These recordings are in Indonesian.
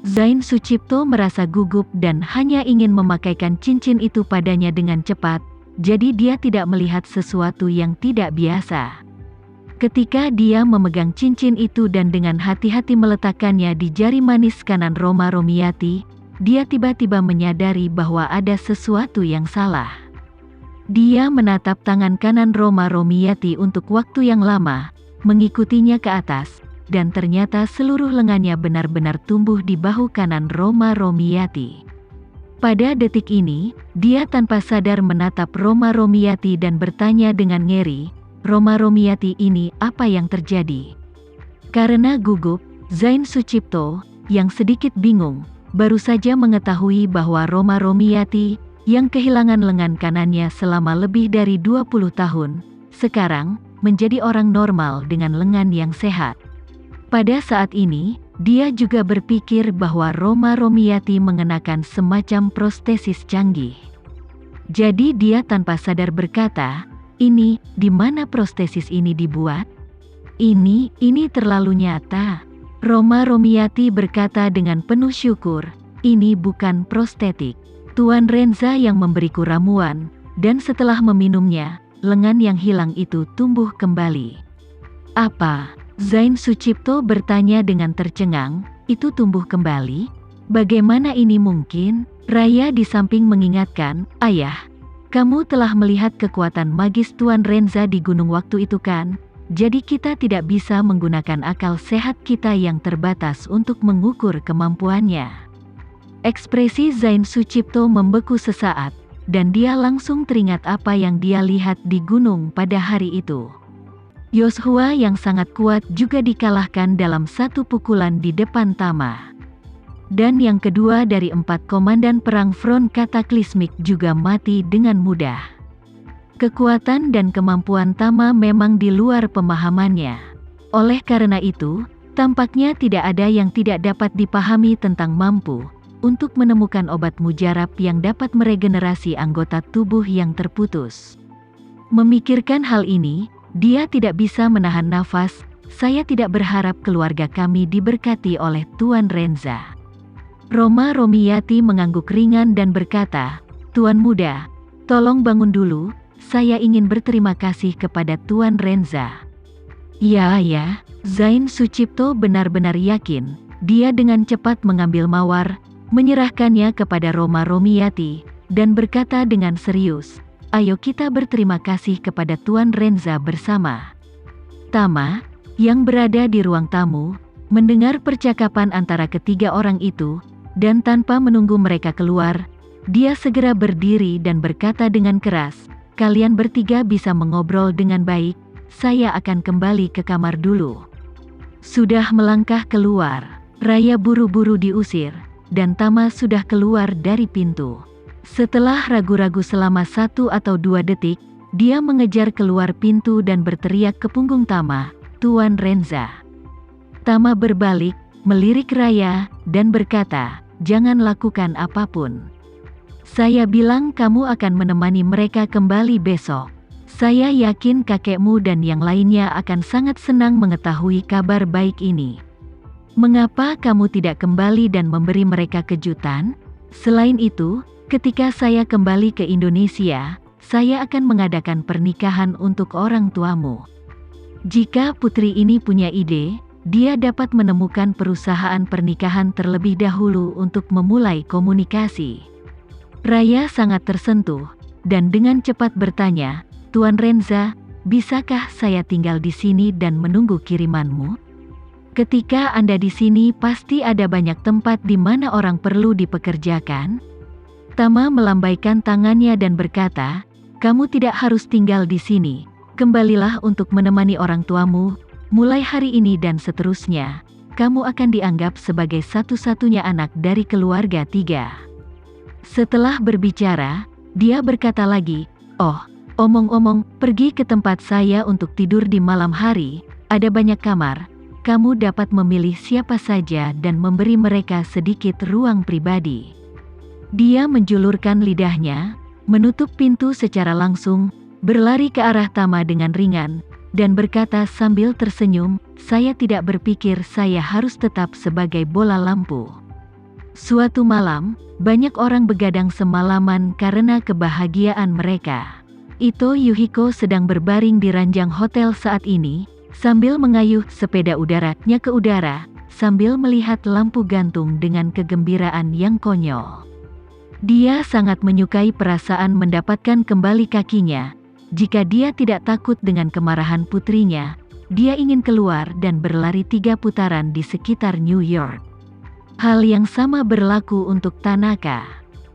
Zain Sucipto merasa gugup dan hanya ingin memakaikan cincin itu padanya dengan cepat, jadi dia tidak melihat sesuatu yang tidak biasa. Ketika dia memegang cincin itu dan dengan hati-hati meletakkannya di jari manis kanan Roma Romiati, dia tiba-tiba menyadari bahwa ada sesuatu yang salah. Dia menatap tangan kanan Roma Romiati untuk waktu yang lama, mengikutinya ke atas, dan ternyata seluruh lengannya benar-benar tumbuh di bahu kanan Roma Romiati. Pada detik ini, dia tanpa sadar menatap Roma Romiati dan bertanya dengan ngeri, "Roma Romiati, ini apa yang terjadi?" Karena gugup, Zain Sucipto, yang sedikit bingung, baru saja mengetahui bahwa Roma Romiati, yang kehilangan lengan kanannya selama lebih dari 20 tahun, sekarang menjadi orang normal dengan lengan yang sehat. Pada saat ini, dia juga berpikir bahwa Roma Romiati mengenakan semacam prostesis canggih. Jadi dia tanpa sadar berkata, "Ini, di mana prostesis ini dibuat? Ini terlalu nyata." Roma Romiati berkata dengan penuh syukur, "Ini bukan prostetik. Tuan Renza yang memberiku ramuan, dan setelah meminumnya, lengan yang hilang itu tumbuh kembali." "Apa?" Zain Sucipto bertanya dengan tercengang, "Itu tumbuh kembali? Bagaimana ini mungkin?" Raya di samping mengingatkan, "Ayah, kamu telah melihat kekuatan magis Tuan Renza di gunung waktu itu kan? Jadi kita tidak bisa menggunakan akal sehat kita yang terbatas untuk mengukur kemampuannya." Ekspresi Zain Sucipto membeku sesaat, dan dia langsung teringat apa yang dia lihat di gunung pada hari itu. Yoshua yang sangat kuat juga dikalahkan dalam satu pukulan di depan Tama. Dan yang kedua dari 4 komandan perang front kataklismik juga mati dengan mudah. Kekuatan dan kemampuan Tama memang di luar pemahamannya. Oleh karena itu, tampaknya tidak ada yang tidak dapat dipahami tentang mampu untuk menemukan obat mujarab yang dapat meregenerasi anggota tubuh yang terputus. Memikirkan hal ini, dia tidak bisa menahan nafas. "Saya tidak berharap keluarga kami diberkati oleh Tuan Renza." Roma Romiati mengangguk ringan dan berkata, "Tuan muda, tolong bangun dulu, saya ingin berterima kasih kepada Tuan Renza." Ya, Zain Sucipto benar-benar yakin. Dia dengan cepat mengambil mawar, menyerahkannya kepada Roma Romiati, dan berkata dengan serius, "Ayo kita berterima kasih kepada Tuan Renza bersama." Tama, yang berada di ruang tamu, mendengar percakapan antara ketiga orang itu, dan tanpa menunggu mereka keluar, dia segera berdiri dan berkata dengan keras, "Kalian bertiga bisa mengobrol dengan baik, saya akan kembali ke kamar dulu." Sudah melangkah keluar, Raya buru-buru diusir, dan Tama sudah keluar dari pintu. Setelah ragu-ragu selama 1 atau 2 detik, dia mengejar keluar pintu dan berteriak ke punggung Tama, "Tuan Renza." Tama berbalik, melirik Raya, dan berkata, "Jangan lakukan apapun. Saya bilang kamu akan menemani mereka kembali besok. Saya yakin kakekmu dan yang lainnya akan sangat senang mengetahui kabar baik ini. Mengapa kamu tidak kembali dan memberi mereka kejutan? Selain itu, ketika saya kembali ke Indonesia, saya akan mengadakan pernikahan untuk orang tuamu. Jika putri ini punya ide, dia dapat menemukan perusahaan pernikahan terlebih dahulu untuk memulai komunikasi." Raya sangat tersentuh, dan dengan cepat bertanya, "Tuan Renza, bisakah saya tinggal di sini dan menunggu kirimanmu? Ketika Anda di sini pasti ada banyak tempat di mana orang perlu dipekerjakan." Tama melambaikan tangannya dan berkata, "Kamu tidak harus tinggal di sini. Kembalilah untuk menemani orang tuamu. Mulai hari ini dan seterusnya, kamu akan dianggap sebagai satu-satunya anak dari keluarga 3. Setelah berbicara, dia berkata lagi, "Oh, omong-omong, pergi ke tempat saya untuk tidur di malam hari. Ada banyak kamar. Kamu dapat memilih siapa saja dan memberi mereka sedikit ruang pribadi." Dia menjulurkan lidahnya, menutup pintu secara langsung, berlari ke arah Tama dengan ringan, dan berkata sambil tersenyum, "Saya tidak berpikir saya harus tetap sebagai bola lampu. Suatu malam, banyak orang begadang semalaman karena kebahagiaan mereka. Ito Yuhiko sedang berbaring di ranjang hotel saat ini, sambil mengayuh sepeda udaranya ke udara, sambil melihat lampu gantung dengan kegembiraan yang konyol. Dia sangat menyukai perasaan mendapatkan kembali kakinya. Jika dia tidak takut dengan kemarahan putrinya, dia ingin keluar dan berlari 3 putaran di sekitar New York. Hal yang sama berlaku untuk Tanaka.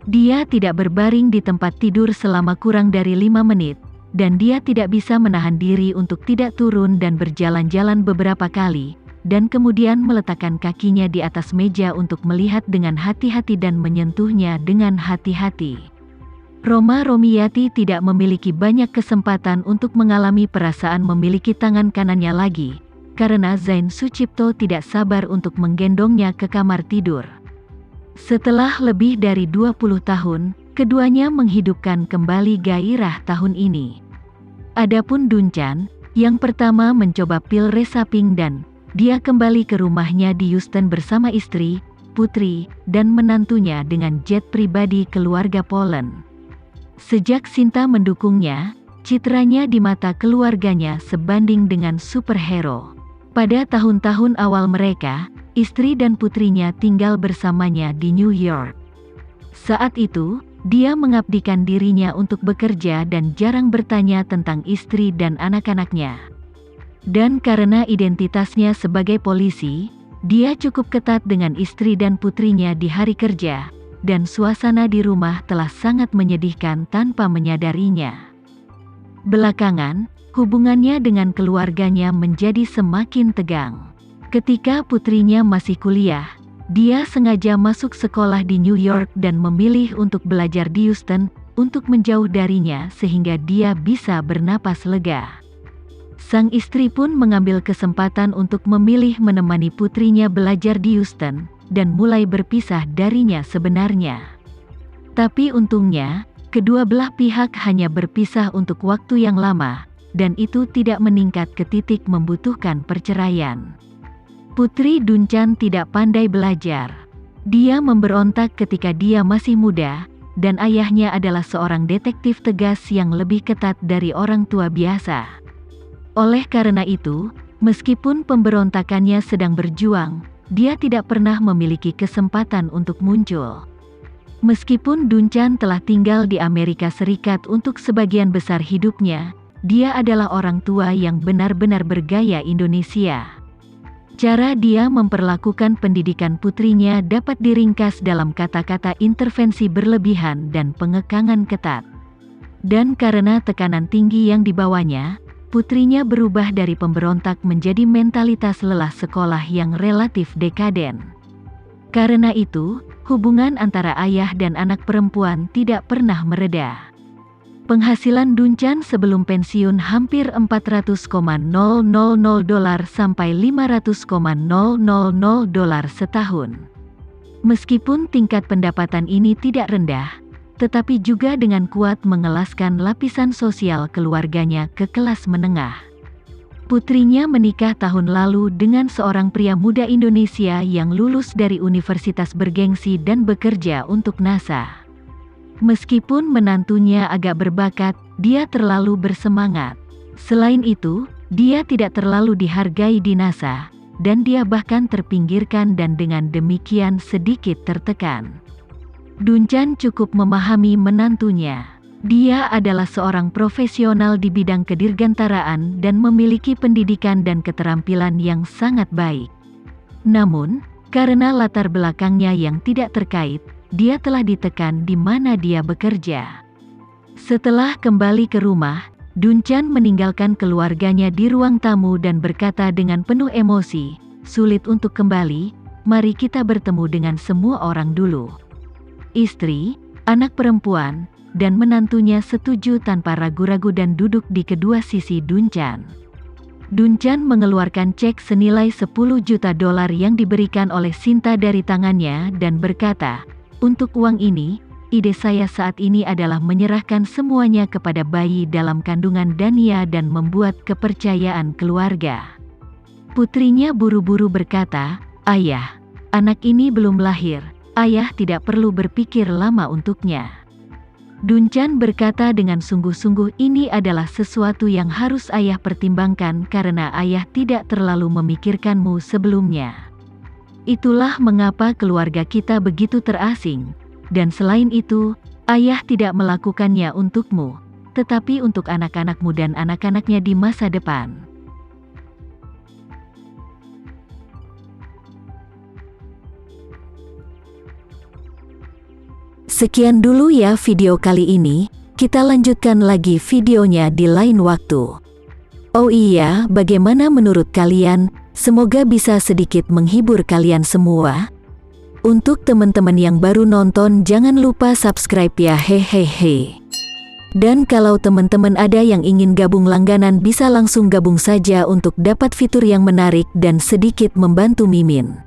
Dia tidak berbaring di tempat tidur selama kurang dari 5 menit, dan dia tidak bisa menahan diri untuk tidak turun dan berjalan-jalan beberapa kali, dan kemudian meletakkan kakinya di atas meja untuk melihat dengan hati-hati dan menyentuhnya dengan hati-hati. Roma Romiyati tidak memiliki banyak kesempatan untuk mengalami perasaan memiliki tangan kanannya lagi, karena Zain Sucipto tidak sabar untuk menggendongnya ke kamar tidur. Setelah lebih dari 20 tahun, keduanya menghidupkan kembali gairah tahun ini. Adapun Dunchan, yang pertama mencoba pil resaping dan dia kembali ke rumahnya di Houston bersama istri, putri, dan menantunya dengan jet pribadi keluarga Poland. Sejak Sinta mendukungnya, citranya di mata keluarganya sebanding dengan superhero. Pada tahun-tahun awal mereka, istri dan putrinya tinggal bersamanya di New York. Saat itu, dia mengabdikan dirinya untuk bekerja dan jarang bertanya tentang istri dan anak-anaknya. Dan karena identitasnya sebagai polisi, dia cukup ketat dengan istri dan putrinya di hari kerja, dan suasana di rumah telah sangat menyedihkan tanpa menyadarinya. Belakangan, hubungannya dengan keluarganya menjadi semakin tegang. Ketika putrinya masih kuliah, dia sengaja masuk sekolah di New York dan memilih untuk belajar di Houston, untuk menjauh darinya sehingga dia bisa bernapas lega. Sang istri pun mengambil kesempatan untuk memilih menemani putrinya belajar di Houston, dan mulai berpisah darinya sebenarnya. Tapi untungnya, kedua belah pihak hanya berpisah untuk waktu yang lama, dan itu tidak meningkat ke titik membutuhkan perceraian. Putri Dunchan tidak pandai belajar. Dia memberontak ketika dia masih muda, dan ayahnya adalah seorang detektif tegas yang lebih ketat dari orang tua biasa. Oleh karena itu, meskipun pemberontakannya sedang berjuang, dia tidak pernah memiliki kesempatan untuk muncul. Meskipun Dunchan telah tinggal di Amerika Serikat untuk sebagian besar hidupnya, dia adalah orang tua yang benar-benar bergaya Indonesia. Cara dia memperlakukan pendidikan putrinya dapat diringkas dalam kata-kata intervensi berlebihan dan pengekangan ketat. Dan karena tekanan tinggi yang dibawanya, putrinya berubah dari pemberontak menjadi mentalitas lelah sekolah yang relatif dekaden. Karena itu, hubungan antara ayah dan anak perempuan tidak pernah mereda. Penghasilan Dunchan sebelum pensiun hampir $400,000 sampai $500,000 setahun. Meskipun tingkat pendapatan ini tidak rendah, tetapi juga dengan kuat mengelaskan lapisan sosial keluarganya ke kelas menengah. Putrinya menikah tahun lalu dengan seorang pria muda Indonesia yang lulus dari universitas bergengsi dan bekerja untuk NASA. Meskipun menantunya agak berbakat, dia terlalu bersemangat. Selain itu, dia tidak terlalu dihargai di NASA, dan dia bahkan terpinggirkan dan dengan demikian sedikit tertekan. Dunchan cukup memahami menantunya. Dia adalah seorang profesional di bidang kedirgantaraan dan memiliki pendidikan dan keterampilan yang sangat baik. Namun, karena latar belakangnya yang tidak terkait, dia telah ditekan di mana dia bekerja. Setelah kembali ke rumah, Dunchan meninggalkan keluarganya di ruang tamu dan berkata dengan penuh emosi, "Sulit untuk kembali, mari kita bertemu dengan semua orang dulu." Istri, anak perempuan, dan menantunya setuju tanpa ragu-ragu dan duduk di kedua sisi Dunchan. Dunchan mengeluarkan cek senilai $10 juta yang diberikan oleh Sinta dari tangannya dan berkata, "Untuk uang ini, ide saya saat ini adalah menyerahkan semuanya kepada bayi dalam kandungan Dania dan membuat kepercayaan keluarga." Putrinya buru-buru berkata, "Ayah, anak ini belum lahir, ayah tidak perlu berpikir lama untuknya. Dunchan berkata dengan sungguh-sungguh, ini adalah sesuatu yang harus ayah pertimbangkan karena ayah tidak terlalu memikirkanmu sebelumnya. Itulah mengapa keluarga kita begitu terasing. Dan selain itu, ayah tidak melakukannya untukmu, tetapi untuk anak-anakmu dan anak-anaknya di masa depan. Sekian dulu ya video kali ini, kita lanjutkan lagi videonya di lain waktu. Oh iya, bagaimana menurut kalian? Semoga bisa sedikit menghibur kalian semua. Untuk teman-teman yang baru nonton, jangan lupa subscribe ya, hehehe. Dan kalau teman-teman ada yang ingin gabung langganan, bisa langsung gabung saja untuk dapat fitur yang menarik dan sedikit membantu Mimin.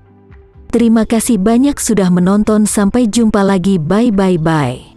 Terima kasih banyak sudah menonton, sampai jumpa lagi, bye.